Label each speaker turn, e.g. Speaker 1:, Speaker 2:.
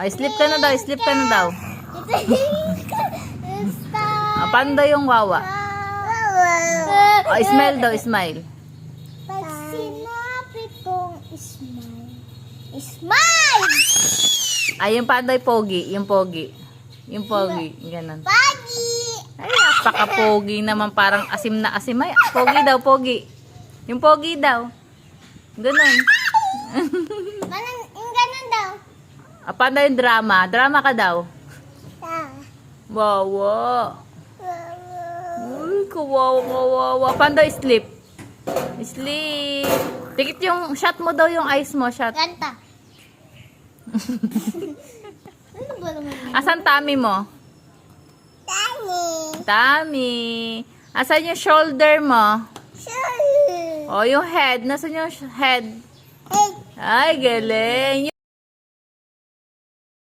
Speaker 1: Ay, sleep ka na daw, sleep ka na daw. Paano daw yung wawa? Smile daw, smile.
Speaker 2: Pag sinabi kong smile, smile!
Speaker 1: Ay, yung paano daw yung pogi, yung pogi. Yung pogi, ganun.
Speaker 2: Pagi!
Speaker 1: Ay, napaka-pogi naman, parang asim na asim. Ay, pogi daw, pogi. Yung pogi daw. Ganun.
Speaker 2: Yung ganun daw.
Speaker 1: Paano daw yung drama? Drama ka daw.
Speaker 2: Ah.
Speaker 1: Wawa. Uy, kawawa. Paano daw sleep? Sleep. Tikit yung shot mo daw, yung eyes mo, shot.
Speaker 2: Kanta. Ano ba naman yun?
Speaker 1: Asan tummy mo?
Speaker 2: Tani.
Speaker 1: Tummy. Asan yung shoulder mo?
Speaker 2: Sure.
Speaker 1: O, yung head. Nasaan yung head?
Speaker 2: Hey.
Speaker 1: Ay, galing.